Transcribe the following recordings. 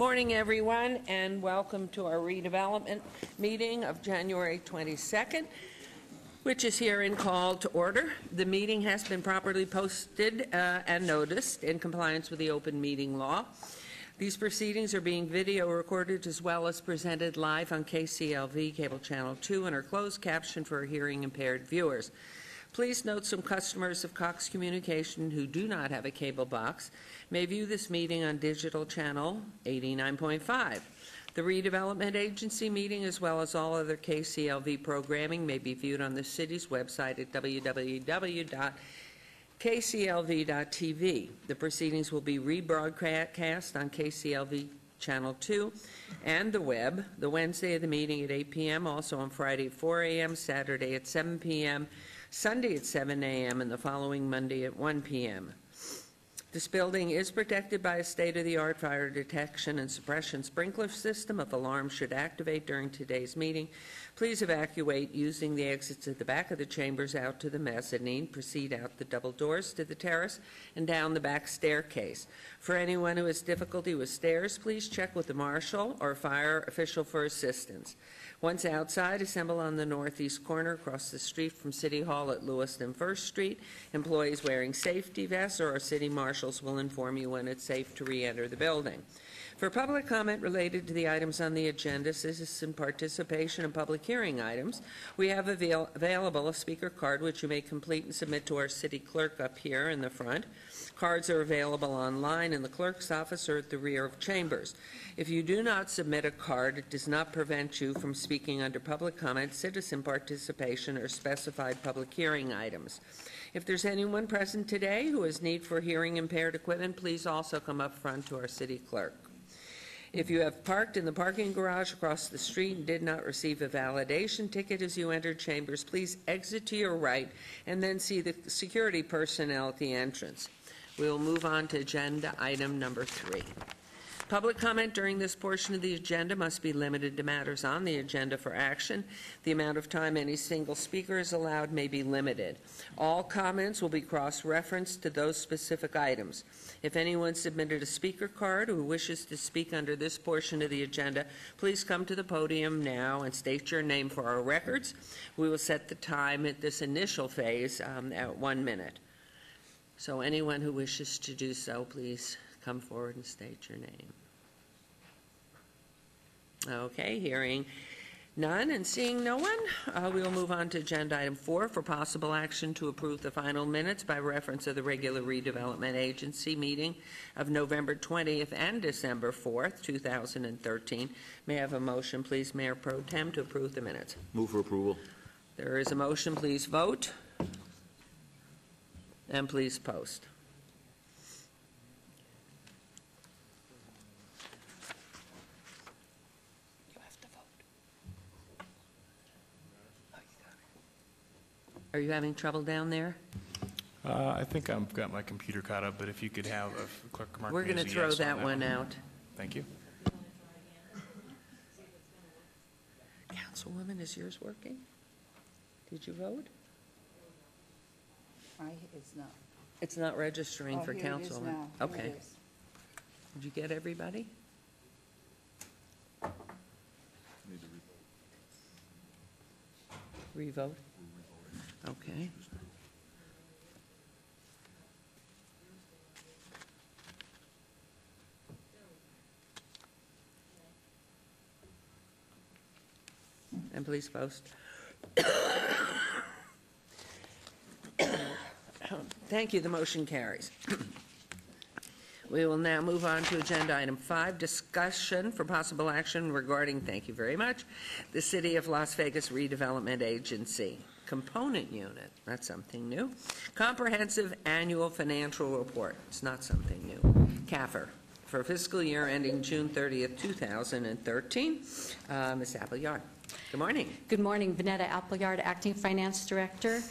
Morning, everyone, and welcome to our redevelopment meeting of January 22nd, which is herein called to order. The meeting has been properly posted and noticed in compliance with the open meeting law. These proceedings are being video recorded as well as presented live on KCLV Cable Channel 2 and are closed captioned for hearing impaired viewers. Please note some customers of Cox Communication who do not have a cable box may view this meeting on digital channel 89.5. The Redevelopment Agency meeting, as well as all other KCLV programming, may be viewed on the city's website at www.kclv.tv. The proceedings will be rebroadcast on KCLV Channel 2 and the web, the Wednesday of the meeting at 8 p.m., also on Friday at 4 a.m., Saturday at 7 p.m., Sunday at 7 a.m., and the following Monday at 1 p.m. This building is protected by a state-of-the-art fire detection and suppression sprinkler system. If alarms should activate during today's meeting, please evacuate using the exits at the back of the chambers out to the mezzanine. Proceed out the double doors to the terrace and down the back staircase. For anyone who has difficulty with stairs, please check with the marshal or fire official for assistance. Once outside, assemble on the northeast corner across the street from City Hall at Lewiston 1st Street. Employees wearing safety vests or our city marshals will inform you when it's safe to re-enter the building. For public comment related to the items on the agenda, citizen participation and public hearing items, we have available a speaker card which you may complete and submit to our city clerk up here in the front. Cards are available online in the clerk's office or at the rear of chambers. If you do not submit a card, it does not prevent you from speaking under public comment, citizen participation, or specified public hearing items. If there's anyone present today who has need for hearing impaired equipment, please also come up front to our city clerk. If you have parked in the parking garage across the street and did not receive a validation ticket as you entered chambers, please exit to your right and then see the security personnel at the entrance. We will move on to agenda item number 3. Public comment during this portion of the agenda must be limited to matters on the agenda for action. The amount of time any single speaker is allowed may be limited. All comments will be cross-referenced to those specific items. If anyone submitted a speaker card who wishes to speak under this portion of the agenda, please come to the podium now and state your name for our records. We will set the time at this initial phase at 1 minute. So anyone who wishes to do so, please come forward and state your name. Okay, hearing none and seeing no one, we will move on to agenda item 4 for possible action to approve the final minutes by reference of the regular Redevelopment Agency meeting of November 20th and December 4th, 2013. May I have a motion, please, Mayor Pro Tem, to approve the minutes? Move for approval. There is a motion. Please vote. And please post. You have to vote. Oh, you got it. Are you having trouble down there? I think I've got my computer caught up, but if you could have a clerk mark. We're going to throw that one out. Thank you. Councilwoman, is yours working? Did you vote? It's not. It's not registering for council. Okay. Did you get everybody? Revote? Okay. And please post. Thank you. The motion carries. We will now move on to agenda item 5, discussion for possible action regarding, thank you very much, the City of Las Vegas Redevelopment Agency component unit. That's something new. Comprehensive annual financial report. It's not something new. CAFR for fiscal year ending June 30th, 2013. Ms. Appleyard. Good morning. Good morning. Vanetta Appleyard, Acting Finance Director.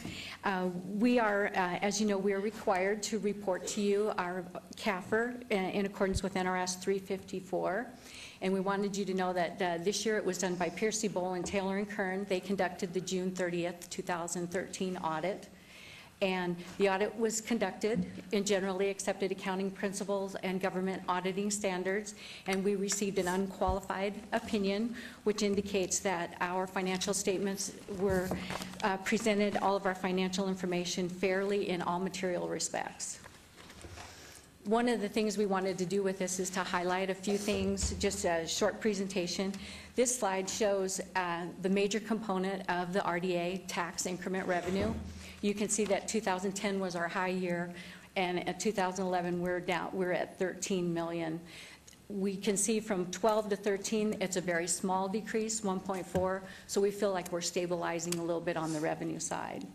We are, as you know, we are required to report to you our CAFR in accordance with NRS 354. And we wanted you to know that this year it was done by Piercy, Bowl, and Taylor & Kern. They conducted the June 30th, 2013 audit. And the audit was conducted in generally accepted accounting principles and government auditing standards, and we received an unqualified opinion, which indicates that our financial statements were presented all of our financial information fairly in all material respects. One of the things we wanted to do with this is to highlight a few things, just a short presentation. This slide shows the major component of the RDA tax increment revenue. You can see that 2010 was our high year, and at 2011 we're at 13 million. We can see from 12 to 13 it's a very small decrease, 1.4, so we feel like we're stabilizing a little bit on the revenue side.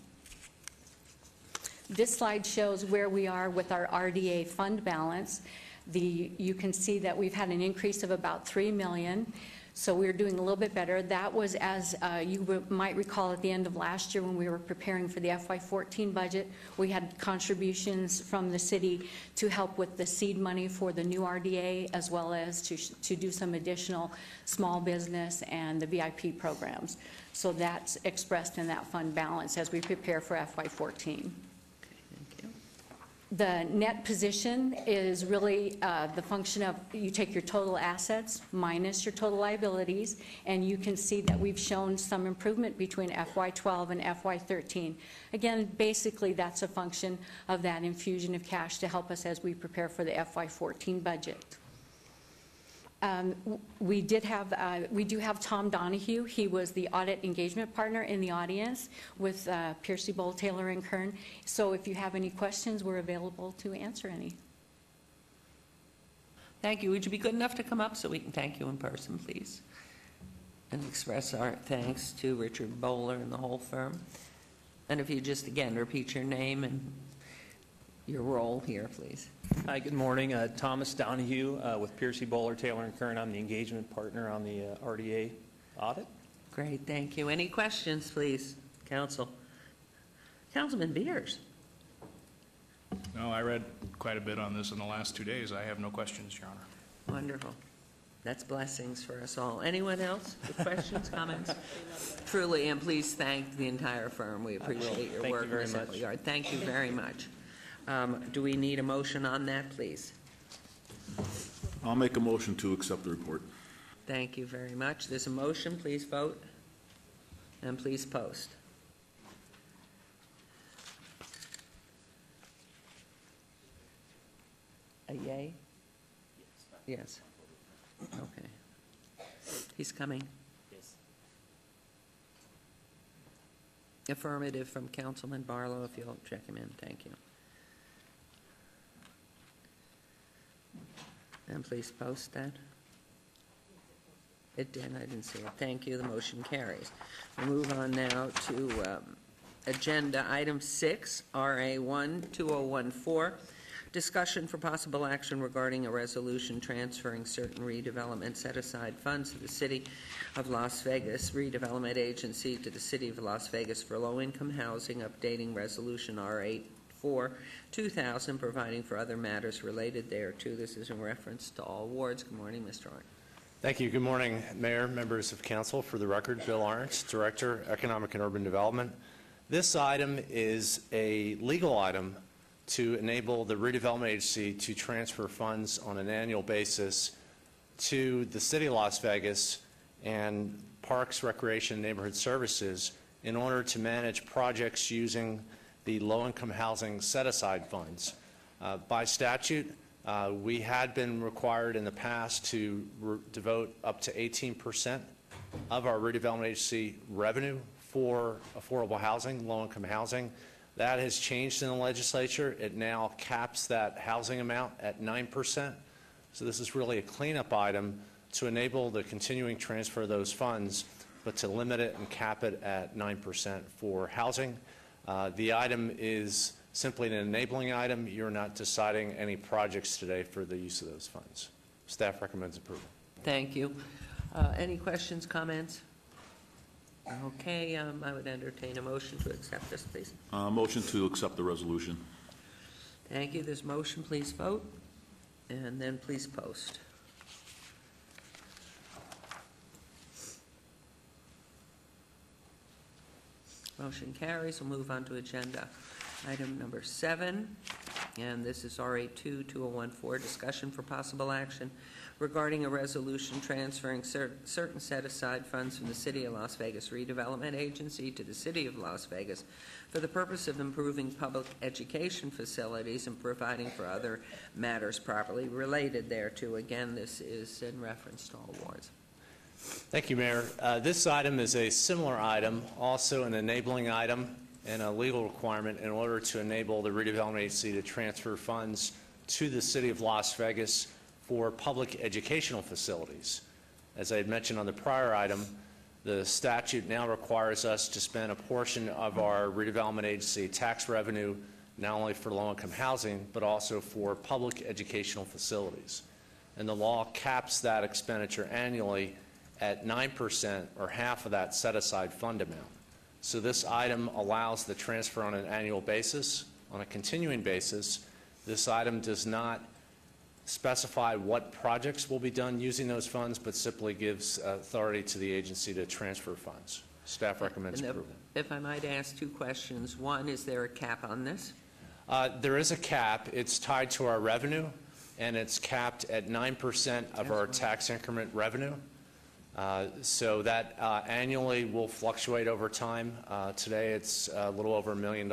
This slide shows where we are with our RDA fund balance. You can see that we've had an increase of about 3 million. So we're doing a little bit better. That was, as you might recall, at the end of last year when we were preparing for the FY14 budget, we had contributions from the city to help with the seed money for the new RDA, as well as to do some additional small business and the VIP programs. So that's expressed in that fund balance as we prepare for FY14. The net position is really the function of you take your total assets minus your total liabilities, and you can see that we've shown some improvement between FY12 and FY13. Again, basically that's a function of that infusion of cash to help us as we prepare for the FY14 budget. We do have Tom Donahue. He was the audit engagement partner in the audience with Piercy, Bowl, Taylor, and Kern. So if you have any questions, we're available to answer any. Thank you. Would you be good enough to come up so we can thank you in person, please? And express our thanks to Richard Bowler and the whole firm. And if you just, again, repeat your name and your role here, please. Hi, good morning. Thomas Donahue with Piercy, Bowler, Taylor, and Kern. I'm the engagement partner on the RDA audit. Great, thank you. Any questions, please, Council? Councilman Beers. No, I read quite a bit on this in the last 2 days. I have no questions, Your Honor. Wonderful. That's blessings for us all. Anyone else with questions, comments? Truly, and please thank the entire firm. We appreciate your work in this regard. Thank you very much. Do we need a motion on that, please? I'll make a motion to accept the report. Thank you very much. There's a motion. Please vote. And please post. A yay? Yes. Okay. He's coming. Yes. Affirmative from Councilman Barlow, if you'll check him in. Thank you. And please post that. It did. I didn't see it. Thank you. The motion carries. We'll move on now to agenda item 6, RA1-2014, discussion for possible action regarding a resolution transferring certain redevelopment set-aside funds to the City of Las Vegas Redevelopment Agency to the City of Las Vegas for low-income housing, updating Resolution R8-4-2000, providing for other matters related thereto. This is in reference to all wards. Good morning, Mr. Arndt. Thank you. Good morning, Mayor, members of Council. For the record, Bill Arndt, Director, Economic and Urban Development. This item is a legal item to enable the Redevelopment Agency to transfer funds on an annual basis to the City of Las Vegas and Parks, Recreation, and Neighborhood Services in order to manage projects using the low-income housing set-aside funds. By statute, we had been required in the past to devote up to 18% of our redevelopment agency revenue for affordable housing, low-income housing. That has changed in the legislature. It now caps that housing amount at 9%. So this is really a cleanup item to enable the continuing transfer of those funds, but to limit it and cap it at 9% for housing. The item is simply an enabling item. You're not deciding any projects today for the use of those funds. Staff recommends approval. Thank you. Any questions, comments? Okay, I would entertain a motion to accept this, please. Motion to accept the resolution. Thank you. This motion, please vote, and then please post. Motion carries. We'll move on to agenda Item number 7, and this is RA2-2014, discussion for possible action regarding a resolution transferring certain set-aside funds from the City of Las Vegas Redevelopment Agency to the City of Las Vegas for the purpose of improving public education facilities and providing for other matters properly related thereto. Again, this is in reference to all wards. Thank you, Mayor. This item is a similar item, also an enabling item and a legal requirement in order to enable the redevelopment agency to transfer funds to the City of Las Vegas for public educational facilities. As I had mentioned on the prior item, the statute now requires us to spend a portion of our redevelopment agency tax revenue not only for low-income housing, but also for public educational facilities. And the law caps that expenditure annually at 9% or half of that set-aside fund amount. So this item allows the transfer on an annual basis. On a continuing basis, this item does not specify what projects will be done using those funds, but simply gives authority to the agency to transfer funds. Staff recommends approval. If I might ask 2 questions. One, is there a cap on this? There is a cap. It's tied to our revenue, and it's capped at 9% of our tax increment revenue. So that annually will fluctuate over time. Today it's a little over $1 million,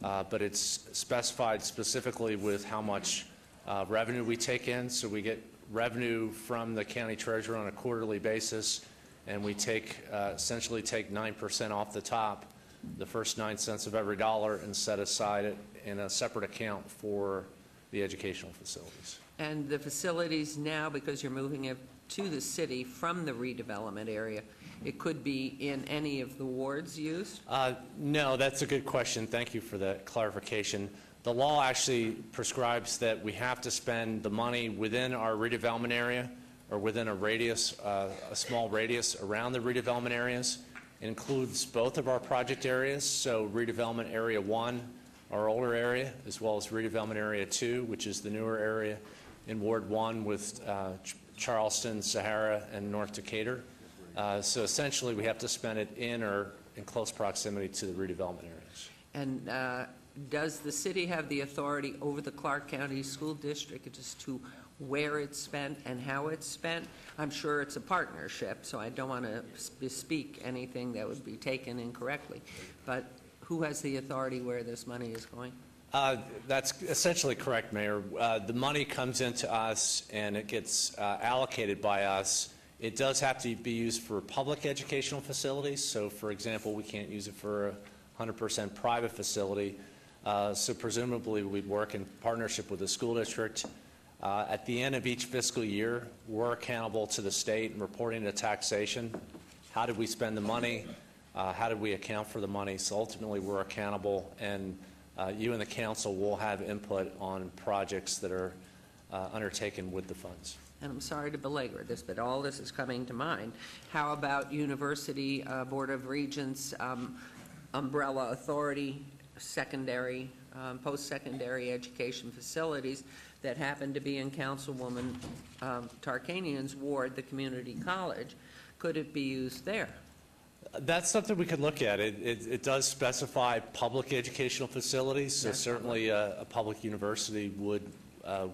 but it's specified specifically with how much revenue we take in. So we get revenue from the county treasurer on a quarterly basis, and we essentially take 9% off the top, the first 9 cents of every dollar, and set aside it in a separate account for the educational facilities. And the facilities now, because you're moving it to the city from the redevelopment area, it could be in any of the wards used? No, that's a good question. Thank you for that clarification. The law actually prescribes that we have to spend the money within our redevelopment area or within a radius, a small radius around the redevelopment areas. It includes both of our project areas, so redevelopment area 1, our older area, as well as redevelopment area 2, which is the newer area in Ward 1 with Charleston, Sahara, and North Decatur. So essentially, we have to spend it in or in close proximity to the redevelopment areas. And does the city have the authority over the Clark County School District as to where it's spent and how it's spent? I'm sure it's a partnership, so I don't want to bespeak anything that would be taken incorrectly. But who has the authority where this money is going? That's essentially correct, Mayor. The money comes into us and it gets allocated by us. It does have to be used for public educational facilities. So, for example, we can't use it for a 100% private facility. So presumably we'd work in partnership with the school district. At the end of each fiscal year, we're accountable to the state and reporting to taxation. How did we spend the money? How did we account for the money? So ultimately we're accountable, and you and the council will have input on projects that are undertaken with the funds. And I'm sorry to belabor this, but all this is coming to mind. How about University Board of Regents, umbrella authority, secondary, post-secondary education facilities that happen to be in Councilwoman Tarkanian's ward, the community college? Could it be used there? That's something we could look at. It does specify public educational facilities, so certainly a public university would,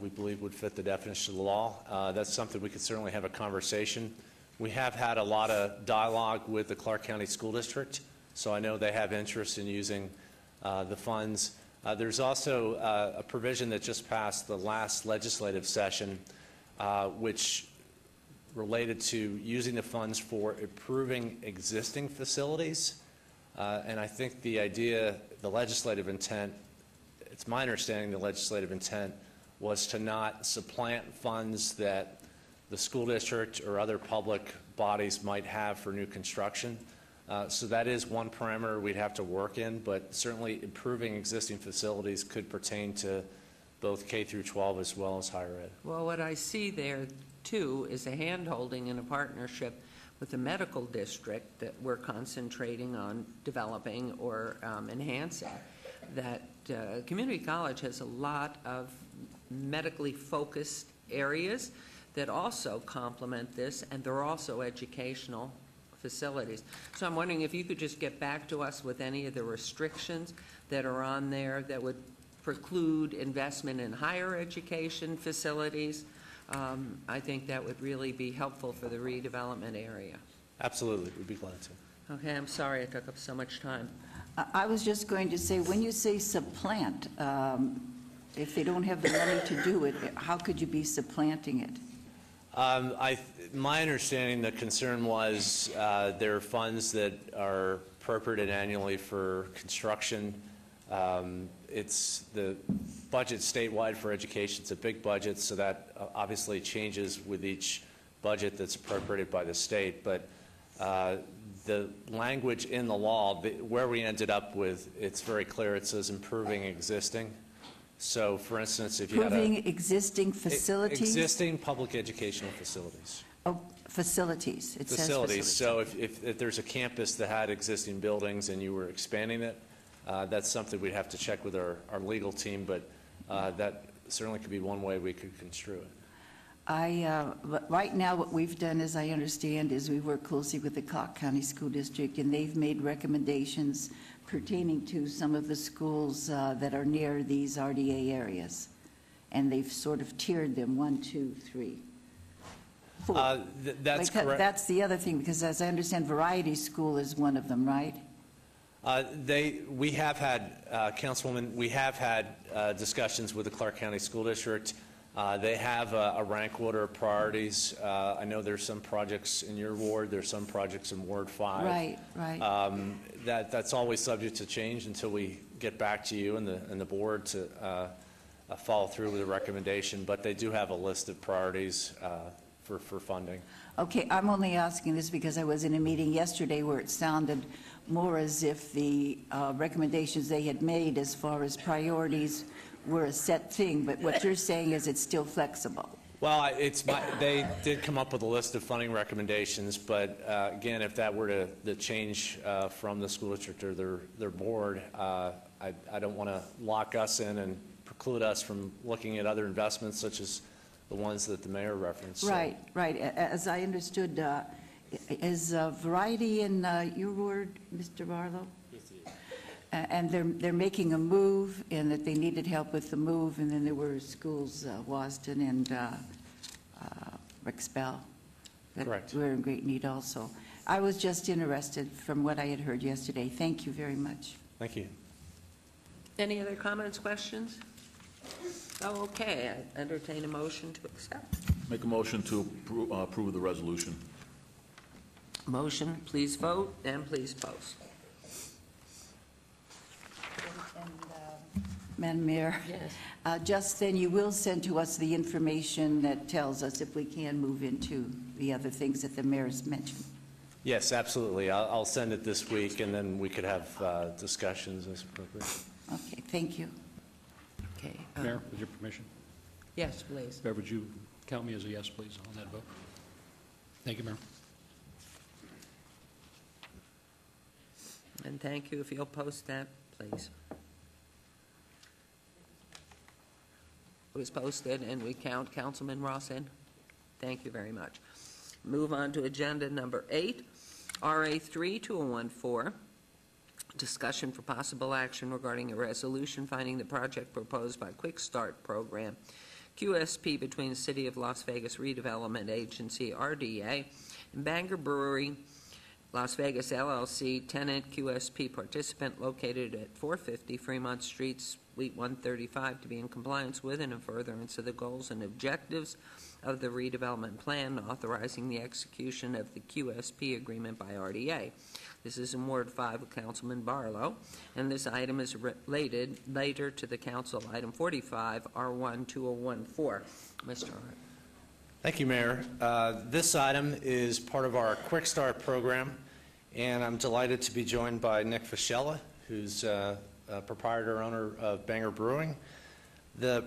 we believe, would fit the definition of the law. That's something we could certainly have a conversation. We have had a lot of dialogue with the Clark County School District, so I know they have interest in using the funds. There's also a provision that just passed the last legislative session, which related to using the funds for improving existing facilities. And I think the idea, the legislative intent, it's my understanding the legislative intent was to not supplant funds that the school district or other public bodies might have for new construction. So that is one parameter we'd have to work in, but certainly improving existing facilities could pertain to both K through 12 as well as higher ed. Well, what I see there, too, is a hand-holding in a partnership with the medical district that we're concentrating on developing or enhancing. That community college has a lot of medically focused areas that also complement this, and they're also educational facilities. So I'm wondering if you could just get back to us with any of the restrictions that are on there that would preclude investment in higher education facilities. I think that would really be helpful for the redevelopment area. Absolutely, we'd be glad to. Okay, I'm sorry I took up so much time. I was just going to say, when you say supplant, if they don't have the money to do it, how could you be supplanting it? My understanding, the concern was there are funds that are appropriated annually for construction. It's the budget statewide for education. It's a big budget, so that obviously changes with each budget that's appropriated by the state. But the language in the law, where we ended up with, it's very clear. It says improving existing. So, for instance, if you had Improving existing facilities? Existing public educational facilities. Oh, facilities. It says Facilities. So if there's a campus that had existing buildings and you were expanding it, that's something we'd have to check with our legal team, but that certainly could be one way we could construe it. But right now, what we've done, as I understand, is we work closely with the Clark County School District, and they've made recommendations pertaining to some of the schools that are near these RDA areas. And they've sort of tiered them 1, 2, 3, 4. That's correct. That's the other thing, because as I understand, Variety School is one of them, right? We have had, Councilwoman, we have had discussions with the Clark County School District. They have a rank order of priorities. I know there's some projects in your ward. There's some projects in Ward 5. Right, right. That's always subject to change until we get back to you and the board to follow through with the recommendation. But they do have a list of priorities for funding. Okay, I'm only asking this because I was in a meeting yesterday where it sounded more as if the recommendations they had made as far as priorities were a set thing, but what you're saying is it's still flexible. Well, they did come up with a list of funding recommendations, but again, if that were to change from the school district or their board, I don't want to lock us in and preclude us from looking at other investments such as the ones that the mayor referenced. Right, right. As I understood, is Variety in your ward, Mr. Barlow? Yes, it is. And they're making a move, and that they needed help with the move, and then there were schools, Wasden and Rexbell, that Correct. were in great need also. I was just interested from what I had heard yesterday. Thank you very much. Thank you. Any other comments, questions? Okay, I entertain a motion to accept. Make a motion to approve the resolution. Motion, please vote, and please post. Madam Mayor? Yes. Just then, you will send to us the information that tells us if we can move into the other things that the mayor has mentioned. Yes, absolutely. I'll send it this week, and then we could have discussions as appropriate. Okay, thank you. Okay. Mayor, with your permission, Yes, please. Bev, would you count me as a yes, please, on that vote? Thank you, Mayor. And thank you. If you'll post that, please. It was posted, and we count Councilman Ross in. Thank you very much. Move on to agenda number 8, RA 3-2014, discussion for possible action regarding a resolution finding the project proposed by Quick Start Program, QSP, between the City of Las Vegas Redevelopment Agency, RDA, and Bangor Brewery, Las Vegas LLC, tenant QSP participant, located at 450 Fremont Street, Suite 135, to be in compliance with and in furtherance of the goals and objectives of the redevelopment plan, authorizing the execution of the QSP agreement by RDA. This is in Ward 5 of Councilman Barlow, and this item is related later to the council item 45, R1-2014. Mr. Hart. Thank you, Mayor. This item is part of our Quick Start program, and I'm delighted to be joined by Nick Fischella, who's a proprietor owner of Bangor Brewing. The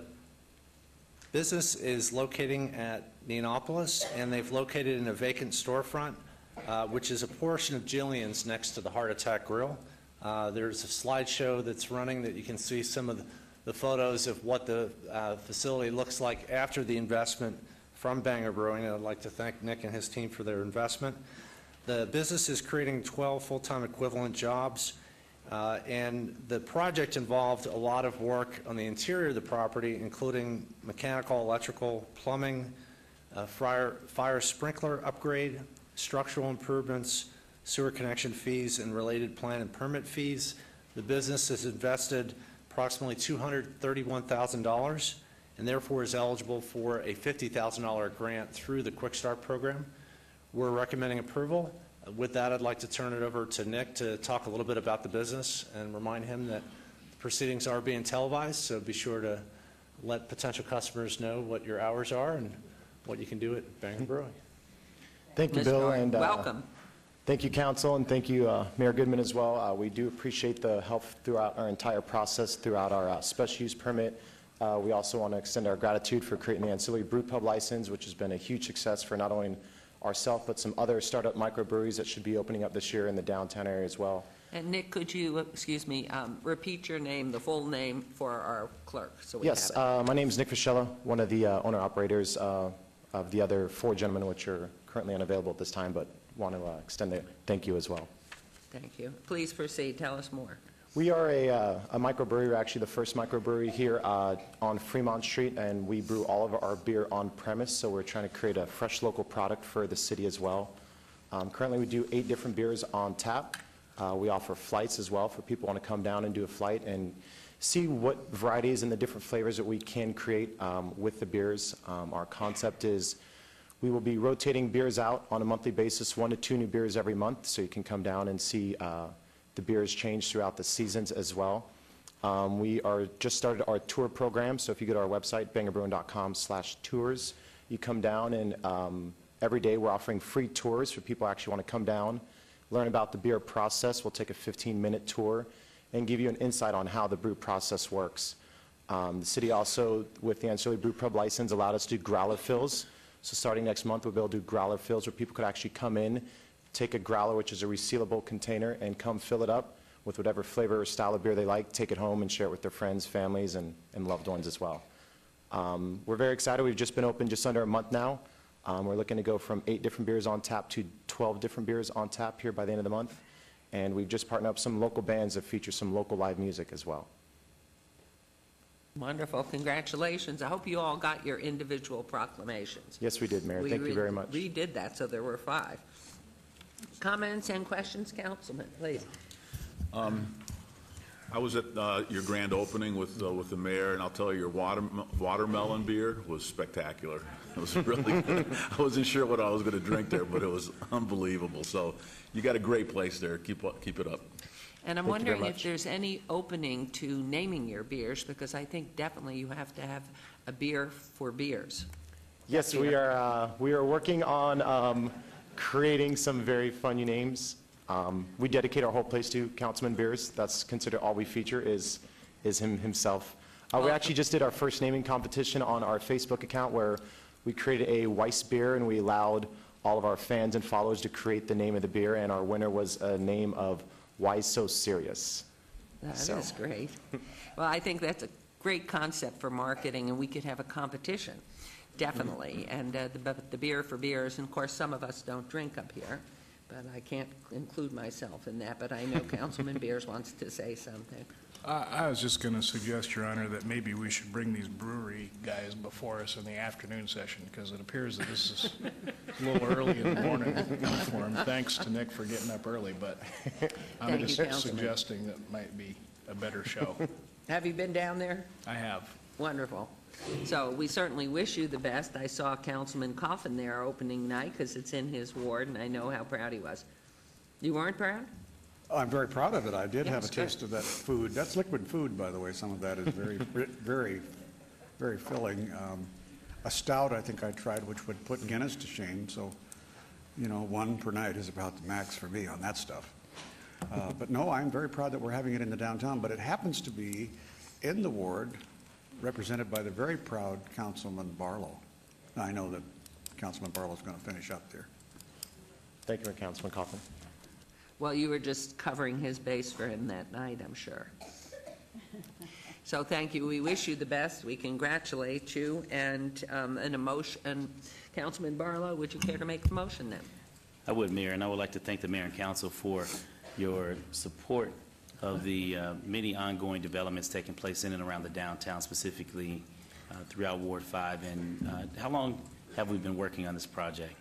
business is locating at Neonopolis, and they've located in a vacant storefront, which is a portion of Jillian's next to the Heart Attack Grill. There's a slideshow that's running that you can see some of the photos of what the facility looks like after the investment from Bangor Brewing, and I'd like to thank Nick and his team for their investment. The business is creating 12 full-time equivalent jobs, and the project involved a lot of work on the interior of the property, including mechanical, electrical, plumbing, fire sprinkler upgrade, structural improvements, sewer connection fees, and related plan and permit fees. The business has invested approximately $231,000 and therefore is eligible for a $50,000 grant through the Quick Start program. We're recommending approval. With that, I'd like to turn it over to Nick to talk a little bit about the business and remind him that proceedings are being televised, so be sure to let potential customers know what your hours are and what you can do at Bangor Brewing. Thank you, Mr. Bill, Norton, and welcome. thank you, Council, and thank you, Mayor Goodman, as well. We do appreciate the help throughout our entire process, throughout our special use permit. We also want to extend our gratitude for creating the ancillary brew pub license, which has been a huge success for not only ourselves, but some other startup microbreweries that should be opening up this year in the downtown area as well. And Nick, could you, repeat your name, the full name for our clerk, so we Yes, have it? my name is Nick Fischella, one of the owner-operators of the other 4 gentlemen, which are currently unavailable at this time, but want to extend a thank you as well. Thank you. Please proceed. Tell us more. We are a microbrewery. We're actually the first microbrewery here on Fremont Street, and we brew all of our beer on premise, so we're trying to create a fresh local product for the city as well. Currently, we do 8 different beers on tap. We offer flights as well for people who want to come down and do a flight and see what varieties and the different flavors that we can create with the beers. Our concept is we will be rotating beers out on a monthly basis, 1 to 2 new beers every month, so you can come down and see the beers change throughout the seasons as well. We are just started our tour program, so if you go to our website, bangorbrewing.com/tours, you come down and every day we're offering free tours for people who actually want to come down, learn about the beer process. We'll take a 15-minute tour and give you an insight on how the brew process works. The city also, with the ancillary brew pub license, allowed us to do growler fills. So starting next month, we'll be able to do growler fills where people could actually come in, take a growler, which is a resealable container, and come fill it up with whatever flavor or style of beer they like, take it home and share it with their friends, families, and loved ones as well. We're very excited. We've just been open just under a month now. We're looking to go from 8 different beers on tap to 12 different beers on tap here by the end of the month. And we've just partnered up some local bands that feature some local live music as well. Wonderful. Congratulations. I hope you all got your individual proclamations. Yes, we did, Mayor. Thank you very much. We did that, so there were 5. Comments and questions, Councilman, please. I was at your grand opening with the mayor, and I'll tell you, your watermelon beer was spectacular. It was really good. I wasn't sure what I was going to drink there, but it was unbelievable. So you got a great place there. Keep it up. And I'm Thank you very wondering if much. there's any opening to naming your beers, because I think definitely you have to have a beer for beers. Yes, we are working on creating some very funny names. We dedicate our whole place to Councilman Beers. That's considered all we feature is himself. We actually just did our first naming competition on our Facebook account where we created a Weiss beer and we allowed all of our fans and followers to create the name of the beer, and our winner was a name of Why So Serious. That is great. Well, I think that's a great concept for marketing, and we could have a competition, definitely. And the beer for beers, and of course, some of us don't drink up here, but I can't include myself in that, but I know Councilman Beers wants to say something. I was just going to suggest, Your Honor, that maybe we should bring these brewery guys before us in the afternoon session, because it appears that this is a little early in the morning for them. Thanks to Nick for getting up early, but I'm Thank you, just Councilman. suggesting that might be a better show. Have you been down there? I have. Wonderful. So we certainly wish you the best. I saw Councilman Coffin there opening night, because it's in his ward, and I know how proud he was. You weren't proud? I'm very proud of it. I did have a Yes, good. taste of that food. That's liquid food, by the way. Some of that is very, very, very filling. A stout I think I tried, which would put Guinness to shame. So, 1 per night is about the max for me on that stuff. But no, I'm very proud that we're having it in the downtown. But it happens to be in the ward, represented by the very proud Councilman Barlow. Now, I know that Councilman Barlow is going to finish up there. Thank you, Councilman Coughlin. Well, you were just covering his base for him that night, I'm sure. So thank you. We wish you the best. We congratulate you. And an emotion, Councilman Barlow, would you care to make the motion then? I would, Mayor, and I would like to thank the Mayor and Council for your support of the many ongoing developments taking place in and around the downtown, specifically throughout Ward 5. And how long have we been working on this project?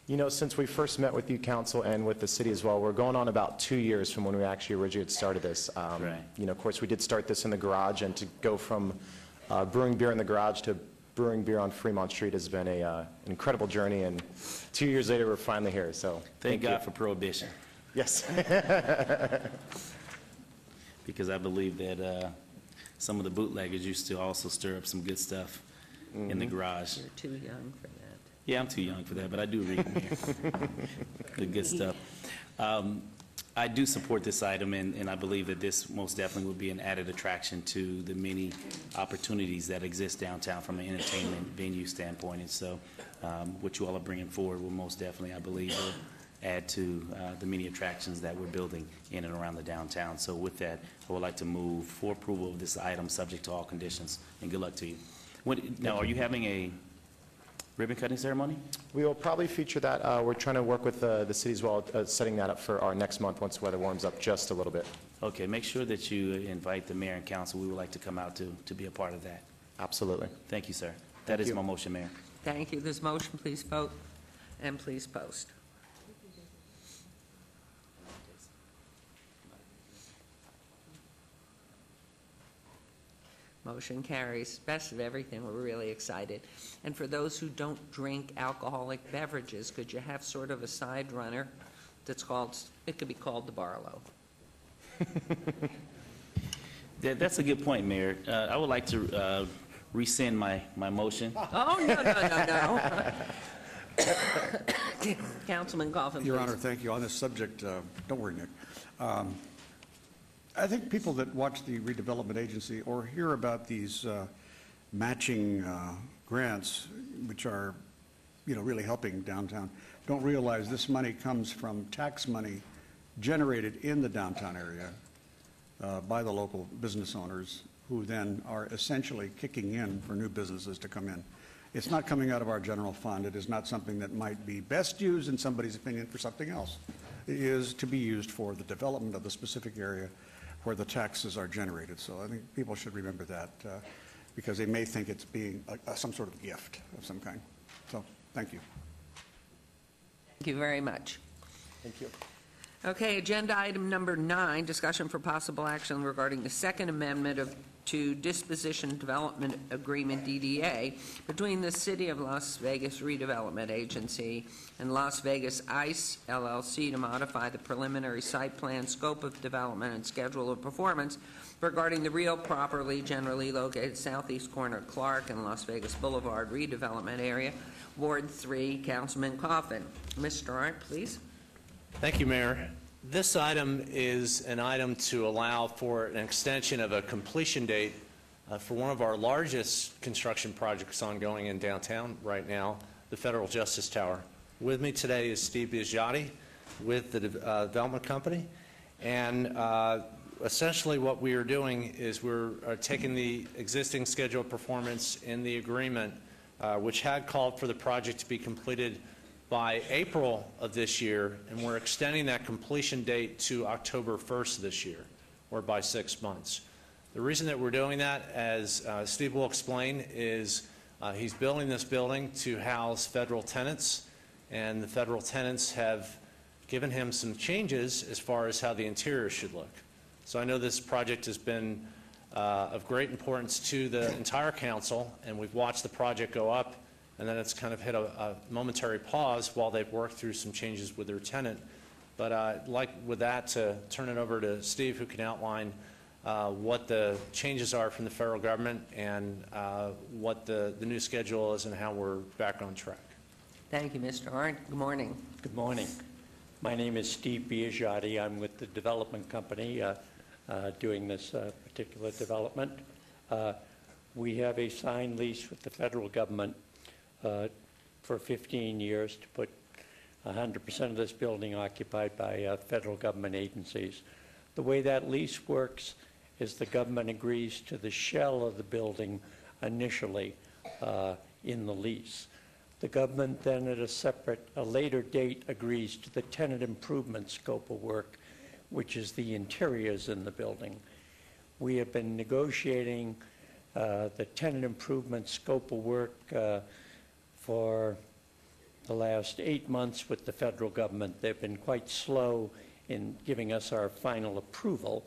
You know, since we first met with you, council, and with the city as well, we're going on about 2 years from when we actually originally had started this. Right. You know, of course, we did start this in the garage, and to go from brewing beer in the garage to brewing beer on Fremont Street has been an incredible journey, and 2 years later, we're finally here, so Thank God you. for Prohibition, Yes. because I believe that some of the bootleggers used to also stir up some good stuff in the garage. You're too young for that. Yeah, I'm too young for that, but I do read, Mayor. The good stuff. I do support this item, and I believe that this most definitely will be an added attraction to the many opportunities that exist downtown from an entertainment venue standpoint. And so what you all are bringing forward will most definitely, I believe, will add to the many attractions that we're building in and around the downtown. So with that, I would like to move for approval of this item, subject to all conditions, and good luck to you. Now, are you having a ribbon cutting ceremony? We will probably feature that. We're trying to work with the city as well, setting that up for our next month once the weather warms up just a little bit. Okay, make sure that you invite the mayor and council. We would like to come out to be a part of that. Absolutely. Thank you, sir. That is my motion, Mayor. Thank you. This motion, please vote and please post. Motion carries. Best of everything, we're really excited. And for those who don't drink alcoholic beverages, could you have sort of a side runner that's called, it could be called the Barlow? That's a good point, Mayor. I would like to rescind my motion. Oh, no. Councilman Coffin, please. Your Honor, thank you. On this subject, don't worry, Nick. I think people that watch the redevelopment agency or hear about these matching grants, which are, really helping downtown, don't realize this money comes from tax money generated in the downtown area by the local business owners, who then are essentially kicking in for new businesses to come in. It's not coming out of our general fund. It is not something that might be best used, in somebody's opinion, for something else. It is to be used for the development of the specific area where the taxes are generated. So I think people should remember that because they may think it's being some sort of gift of some kind. So thank you. Thank you very much. Thank you. Okay, agenda item number 9, discussion for possible action regarding the Second Amendment to Disposition Development Agreement, DDA, between the City of Las Vegas Redevelopment Agency and Las Vegas ICE LLC to modify the preliminary site plan, scope of development, and schedule of performance regarding the real property generally located southeast corner of Clark and Las Vegas Boulevard redevelopment area, Ward 3, Councilman Coffin. Mr. Arndt, please. Thank you, Mayor. This item is an item to allow for an extension of a completion date for one of our largest construction projects ongoing in downtown right now, the Federal Justice Tower. With me today is Steve Biagiotti with the development company. And essentially what we are doing is we're taking the existing schedule of performance in the agreement, which had called for the project to be completed by April of this year, and we're extending that completion date to October 1st this year, or by 6 months. The reason that we're doing that, as Steve will explain, is he's building this building to house federal tenants, and the federal tenants have given him some changes as far as how the interior should look. So I know this project has been of great importance to the entire council, and we've watched the project go up, and then it's kind of hit a momentary pause while they've worked through some changes with their tenant. But I'd like with that to turn it over to Steve, who can outline what the changes are from the federal government and what the new schedule is and how we're back on track. Thank you, Mr. Arndt. Good morning. Good morning. My name is Steve Biagiotti. I'm with the development company doing this particular development. We have a signed lease with the federal government for 15 years to put 100% of this building occupied by federal government agencies. The way that lease works is the government agrees to the shell of the building initially in the lease. The government then at a later date agrees to the tenant improvement scope of work, which is the interiors in the building. We have been negotiating the tenant improvement scope of work for the last 8 months with the federal government. They've been quite slow in giving us our final approval.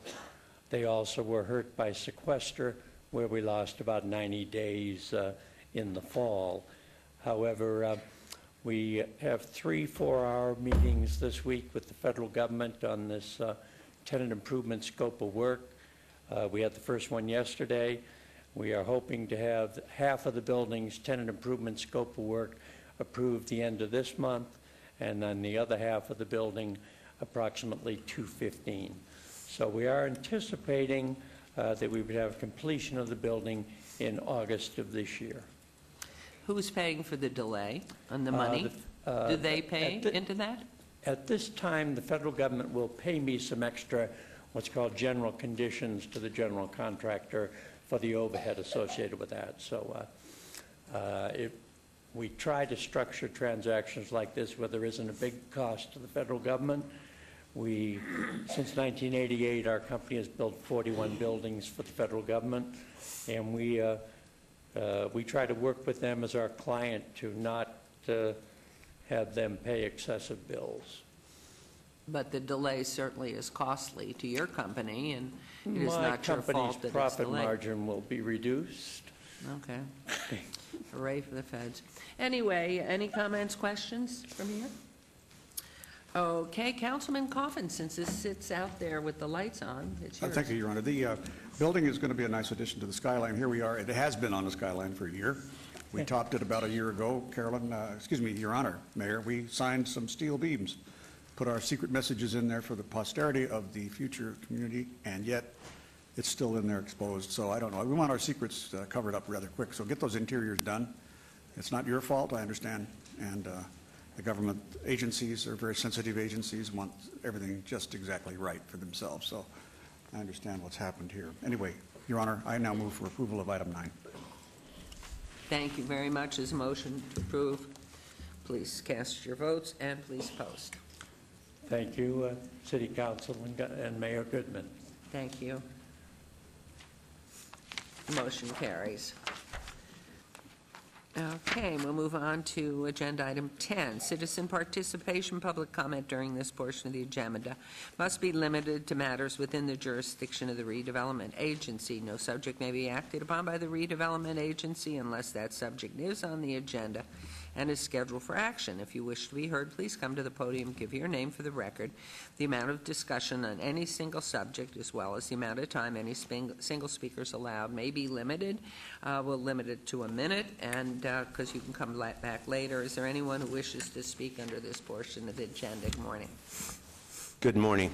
They also were hurt by sequester, where we lost about 90 days in the fall. However, we have 3 4-hour meetings this week with the federal government on this tenant improvement scope of work. We had the first one yesterday. We are hoping to have half of the building's tenant improvement scope of work approved the end of this month, and then the other half of the building approximately 2/15. So we are anticipating that we would have completion of the building in August of this year. Who's paying for the delay on the money? Do they pay into that? At this time, the federal government will pay me some extra, what's called general conditions to the general contractor for the overhead associated with that. So we try to structure transactions like this where there isn't a big cost to the federal government. Since 1988, our company has built 41 buildings for the federal government, and we try to work with them as our client to not have them pay excessive bills. But the delay certainly is costly to your company, and it is not your fault that it's My company's profit delayed. margin will be reduced. Okay. Hooray for the feds. Anyway, any comments, questions from here? Okay, Councilman Coffin, since this sits out there with the lights on, it's yours. Thank you, Your Honor. The building is going to be a nice addition to the skyline. Here we are. It has been on the skyline for a year. We topped it about a year ago. Your Honor, Mayor, we signed some steel beams, put our secret messages in there for the posterity of the future community, and yet it's still in there exposed. So I don't know. We want our secrets covered up rather quick. So get those interiors done. It's not your fault, I understand. And the government agencies are very sensitive agencies, want everything just exactly right for themselves. So I understand what's happened here. Anyway, Your Honor, I now move for approval of item 9. Thank you very much. As a motion to approve, please cast your votes and please post. Thank you, City Council and Mayor Goodman. Thank you. Motion carries. Okay, we'll move on to agenda item 10. Citizen participation, public comment during this portion of the agenda must be limited to matters within the jurisdiction of the redevelopment agency. No subject may be acted upon by the redevelopment agency unless that subject is on the agenda and is scheduled for action. If you wish to be heard, please come to the podium, give your name for the record. The amount of discussion on any single subject, as well as the amount of time any single speaker is allowed, may be limited. We'll limit it to a minute, and because you can come back later. Is there anyone who wishes to speak under this portion of the agenda? Good morning. Good morning.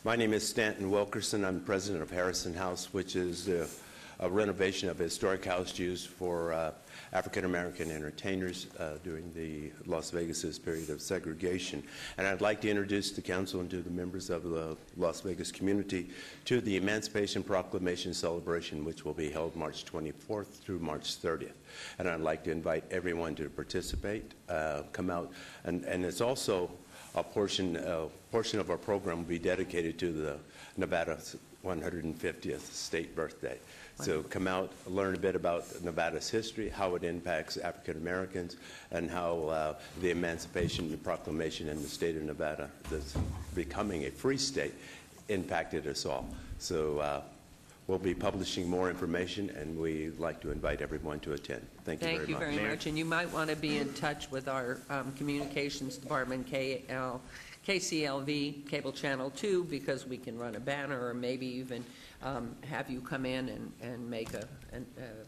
My name is Stanton Wilkerson. I'm president of Harrison House, which is a renovation of a historic house used for African-American entertainers during the Las Vegas's period of segregation. And I'd like to introduce the council and to the members of the Las Vegas community to the Emancipation Proclamation celebration, which will be held March 24th through March 30th. And I'd like to invite everyone to participate, come out, and it's also a portion of our program will be dedicated to the Nevada's 150th state birthday. So come out, learn a bit about Nevada's history, how it impacts African Americans, and how the Emancipation Proclamation in the state of Nevada, that's becoming a free state, impacted us all. So we'll be publishing more information, and we'd like to invite everyone to attend. Thank you very much. Thank you very much. And you might want to be in touch with our communications department, KCLV, Cable Channel 2, because we can run a banner or maybe even have you come in and make a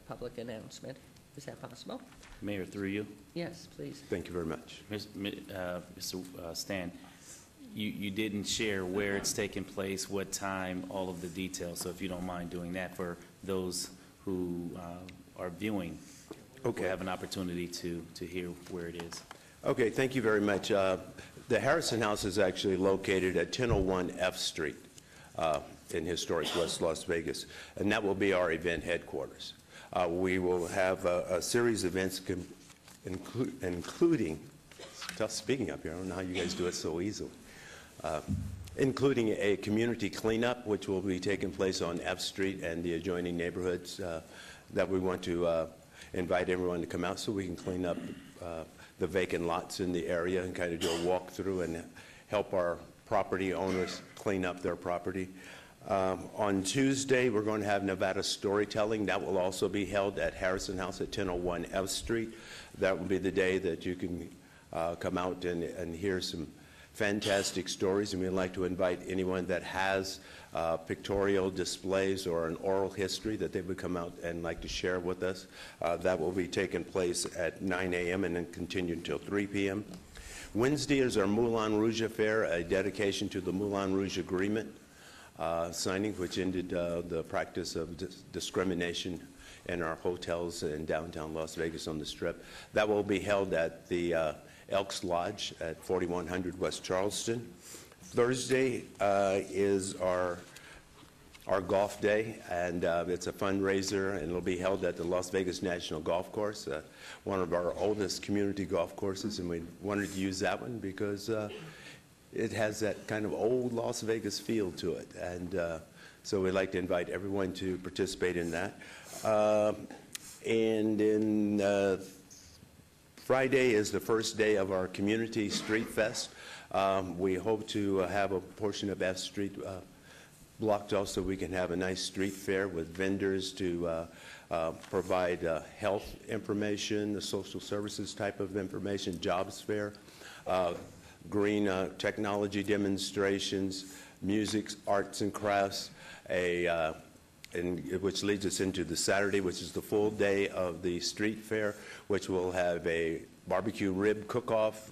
public announcement. Is that possible? Mayor, through you. Yes, please. Thank you very much. Mr. Stan, you didn't share where it's taking place, what time, all of the details. So if you don't mind doing that for those who are viewing, okay, will have an opportunity to hear where it is. Okay, thank you very much. The Harrison House is actually located at 1001 F Street in historic West Las Vegas, and that will be our event headquarters. We will have a series of events including, it's tough speaking up here, I don't know how you guys do it so easily, including a community cleanup, which will be taking place on F Street and the adjoining neighborhoods that we want to invite everyone to come out so we can clean up the vacant lots in the area and kind of do a walkthrough and help our property owners clean up their property. On Tuesday, we're going to have Nevada Storytelling. That will also be held at Harrison House at 1001 F Street. That will be the day that you can come out and hear some fantastic stories, and we'd like to invite anyone that has pictorial displays or an oral history that they would come out and like to share with us. That will be taking place at 9 a.m. and then continue until 3 p.m. Wednesday is our Moulin Rouge Affair, a dedication to the Moulin Rouge Agreement signing, which ended the practice of discrimination in our hotels in downtown Las Vegas on the Strip. That will be held at the Elks Lodge at 4100 West Charleston. Thursday is our golf day, and it's a fundraiser, and it'll be held at the Las Vegas National Golf Course, one of our oldest community golf courses, and we wanted to use that one because it has that kind of old Las Vegas feel to it, and so we'd like to invite everyone to participate in that. And then Friday is the first day of our Community Street Fest. We hope to have a portion of F Street blocked off so we can have a nice street fair with vendors to provide health information, the social services type of information, jobs fair, green technology demonstrations, music, arts and crafts, which leads us into the Saturday, which is the full day of the street fair, which will have a barbecue rib cook-off,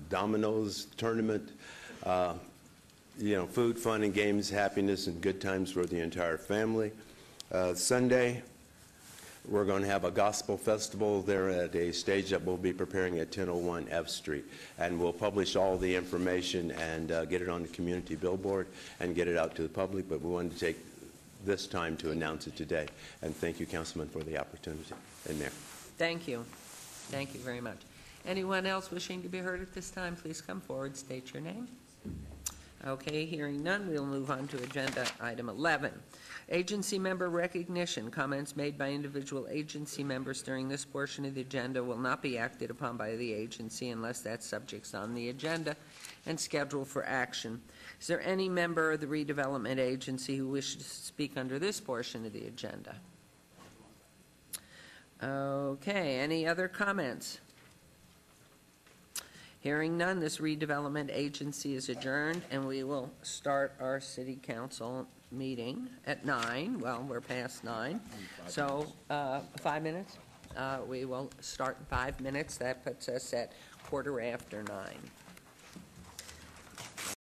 dominoes tournament, food, fun, and games, happiness, and good times for the entire family. Sunday, we're going to have a gospel festival there at a stage that we'll be preparing at 1001 F Street. And we'll publish all the information and get it on the community billboard and get it out to the public, but we wanted to take this time to announce it today. And thank you, Councilman, for the opportunity. And Mayor. Thank you. Thank you very much. Anyone else wishing to be heard at this time, please come forward, state your name. Okay, hearing none, we'll move on to agenda item 11. Agency member recognition. Comments made by individual agency members during this portion of the agenda will not be acted upon by the agency unless that subject's on the agenda and scheduled for action. Is there any member of the Redevelopment Agency who wishes to speak under this portion of the agenda? Okay, any other comments? Hearing none, this Redevelopment Agency is adjourned, and we will start our City Council meeting at 9. Well, we're past 9, so 5 minutes. We will start in 5 minutes. That puts us at 9:15.